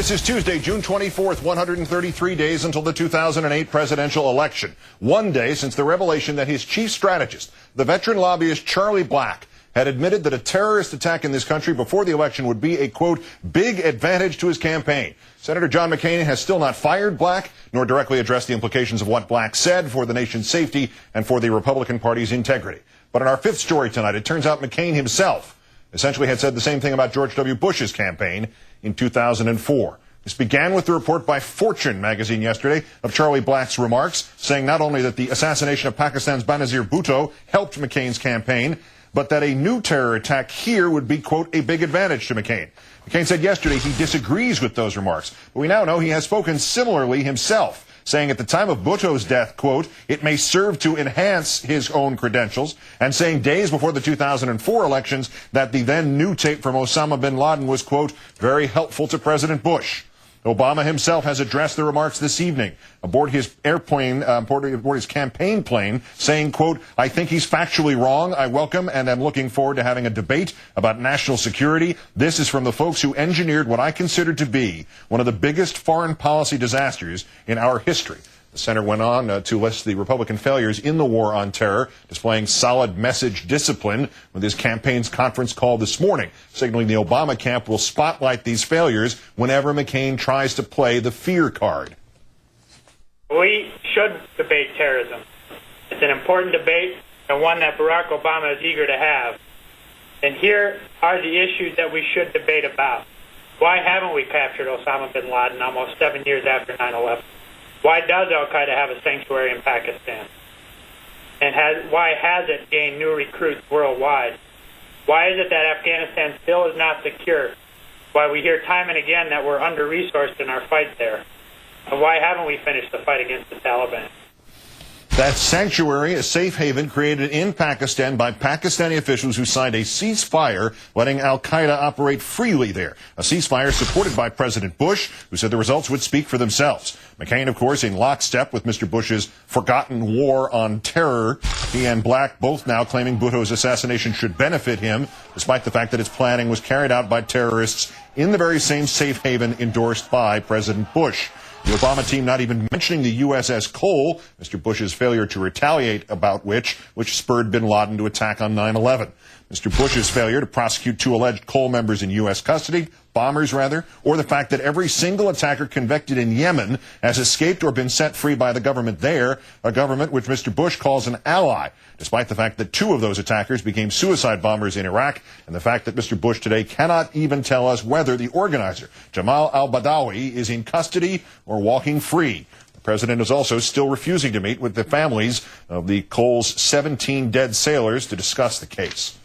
This is Tuesday, June 24th, 133 days until the 2008 presidential election. 1 day since the revelation that his chief strategist, the veteran lobbyist Charlie Black, had admitted that a terrorist attack in this country before the election would be a, quote, big advantage to his campaign. Senator John McCain has still not fired Black, nor directly addressed the implications of what Black said for the nation's safety and for the Republican Party's integrity. But in our fifth story tonight, it turns out McCain himself essentially had said the same thing about George W. Bush's campaign in 2004. This began with the report by Fortune magazine yesterday of Charlie Black's remarks, saying not only that the assassination of Pakistan's Benazir Bhutto helped McCain's campaign, but that a new terror attack here would be, quote, a big advantage to McCain. McCain said yesterday he disagrees with those remarks, but we now know he has spoken similarly himself, saying at the time of Bhutto's death, quote, it may serve to enhance his own credentials, and saying days before the 2004 elections that the then new tape from Osama bin Laden was, quote, very helpful to President Bush. Obama himself has addressed the remarks this evening aboard his airplane, aboard his campaign plane, saying, quote, I think he's factually wrong. I welcome and am looking forward to having a debate about national security. This is from the folks who engineered what I consider to be one of the biggest foreign policy disasters in our history. The senator went on to list the Republican failures in the war on terror, displaying solid message discipline with his campaign's conference call this morning, signaling the Obama camp will spotlight these failures whenever McCain tries to play the fear card. We should debate terrorism. It's an important debate and one that Barack Obama is eager to have. And here are the issues that we should debate about. Why haven't we captured Osama bin Laden almost 7 years after 9/11? Why does al-Qaeda have a sanctuary in Pakistan? And why has it gained new recruits worldwide? Why is it that Afghanistan still is not secure? Why we hear time and again that we're under-resourced in our fight there? And why haven't we finished the fight against the Taliban? That sanctuary, a safe haven created in Pakistan by Pakistani officials who signed a ceasefire letting al-Qaeda operate freely there. A ceasefire supported by President Bush, who said the results would speak for themselves. McCain, of course, in lockstep with Mr. Bush's forgotten war on terror. He and Black both now claiming Bhutto's assassination should benefit him, despite the fact that its planning was carried out by terrorists in the very same safe haven endorsed by President Bush. The Obama team not even mentioning the USS Cole, Mr. Bush's failure to retaliate about which spurred bin Laden to attack on 9/11. Mr. Bush's failure to prosecute two alleged Cole members in U.S. custody, bombers rather, or the fact that every single attacker convicted in Yemen has escaped or been set free by the government there, a government which Mr. Bush calls an ally, despite the fact that two of those attackers became suicide bombers in Iraq, and the fact that Mr. Bush today cannot even tell us whether the organizer, Jamal al-Badawi, is in custody or walking free. The president is also still refusing to meet with the families of the Cole's 17 dead sailors to discuss the case.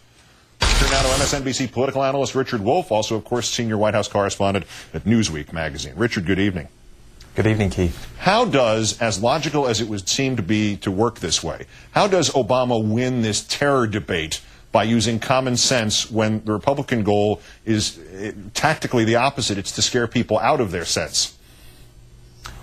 Turn now to MSNBC political analyst Richard Wolffe, also, of course, senior White House correspondent at Newsweek magazine. Richard, good evening. Good evening, Keith. How does, as logical as it would seem to be to work this way, how does Obama win this terror debate by using common sense when the Republican goal is tactically the opposite? It's to scare people out of their sense.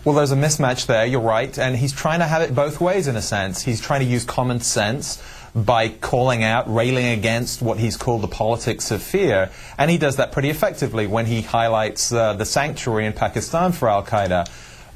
Well, there's a mismatch there, you're right, and he's trying to have it both ways in a sense. He's trying to use common sense by calling out, railing against what he's called the politics of fear, and he does that pretty effectively when he highlights the sanctuary in Pakistan for al-Qaeda.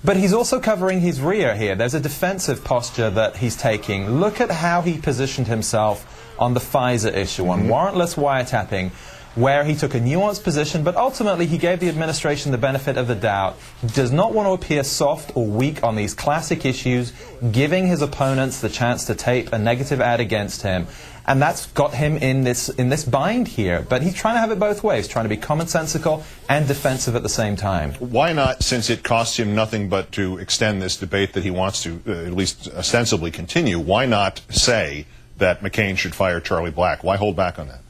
But he's also covering his rear here. There's a defensive posture that he's taking. Look at how he positioned himself on the FISA issue, on warrantless wiretapping, where he took a nuanced position, but ultimately he gave the administration the benefit of the doubt. He does not want to appear soft or weak on these classic issues, giving his opponents the chance to tape a negative ad against him. And that's got him in this bind here. But he's trying to have it both ways, trying to be commonsensical and defensive at the same time. Why not, since it costs him nothing but to extend this debate that he wants to at least ostensibly continue, why not say that McCain should fire Charlie Black? Why hold back on that?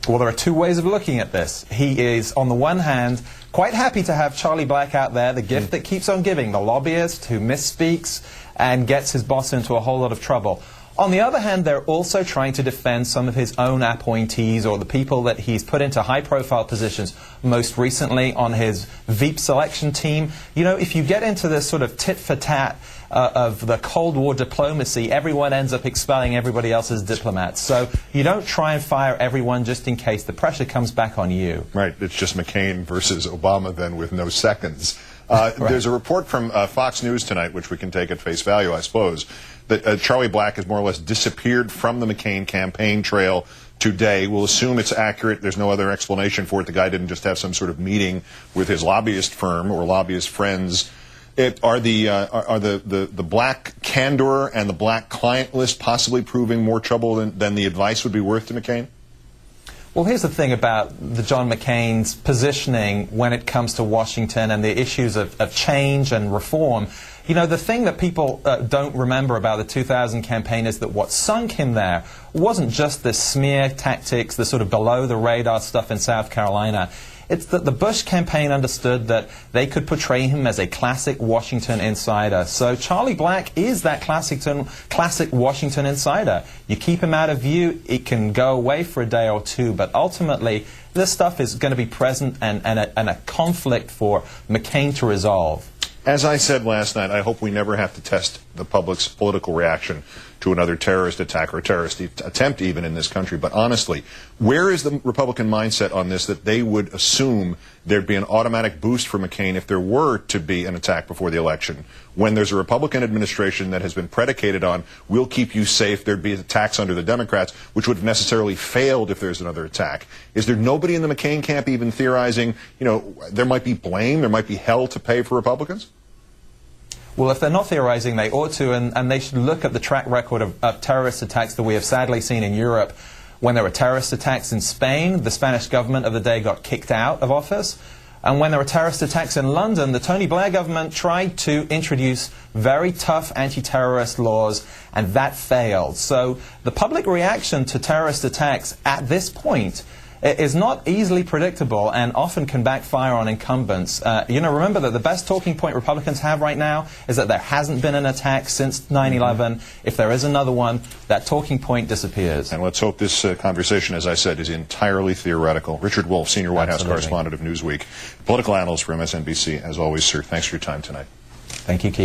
Well, there are two ways of looking at this. He is, on the one hand, quite happy to have Charlie Black out there, the gift that keeps on giving, the lobbyist who misspeaks and gets his boss into a whole lot of trouble. On the other hand, they're also trying to defend some of his own appointees or the people that he's put into high-profile positions, most recently on his Veep selection team. You know, if you get into this sort of tit-for-tat of the Cold War diplomacy, everyone ends up expelling everybody else's diplomats. So you don't try and fire everyone just in case the pressure comes back on you. Right. It's just McCain versus Obama then with no seconds. Right. There's a report from Fox News tonight, which we can take at face value, I suppose, that Charlie Black has more or less disappeared from the McCain campaign trail today. We'll assume it's accurate. There's no other explanation for it. The guy didn't just have some sort of meeting with his lobbyist firm or lobbyist friends. Are the Black candor and the Black client list possibly proving more trouble than the advice would be worth to McCain? Well, here's the thing about the John McCain's positioning when it comes to Washington and the issues of change and reform. You know, the thing that people don't remember about the 2000 campaign is that what sunk him there wasn't just the smear tactics, the sort of below-the-radar stuff in South Carolina. It's that the Bush campaign understood that they could portray him as a classic Washington insider. So Charlie Black is that classic Washington insider. You keep him out of view, it can go away for a day or two, but ultimately this stuff is going to be present and a conflict for McCain to resolve. As I said last night, I hope we never have to test the public's political reaction to another terrorist attack or terrorist attempt even in this country. But honestly, where is the Republican mindset on this that they would assume there'd be an automatic boost for McCain if there were to be an attack before the election, when there's a Republican administration that has been predicated on, we'll keep you safe, there'd be attacks under the Democrats, which would have necessarily failed if there's another attack? Is there nobody in the McCain camp even theorizing, you know, there might be blame, there might be hell to pay for Republicans? Well, if they're not theorizing, they ought to, and they should look at the track record of terrorist attacks that we have sadly seen in Europe. When there were terrorist attacks in Spain, the Spanish government of the day got kicked out of office. And when there were terrorist attacks in London, the Tony Blair government tried to introduce very tough anti-terrorist laws, and that failed. So the public reaction to terrorist attacks at this point is not easily predictable and often can backfire on incumbents. You know, remember that the best talking point Republicans have right now is that there hasn't been an attack since 9/11. If there is another one, that talking point disappears. And let's hope this conversation, as I said, is entirely theoretical. Richard Wolffe, senior White House correspondent of Newsweek, political analyst for MSNBC. As always, sir, thanks for your time tonight. Thank you, Keith.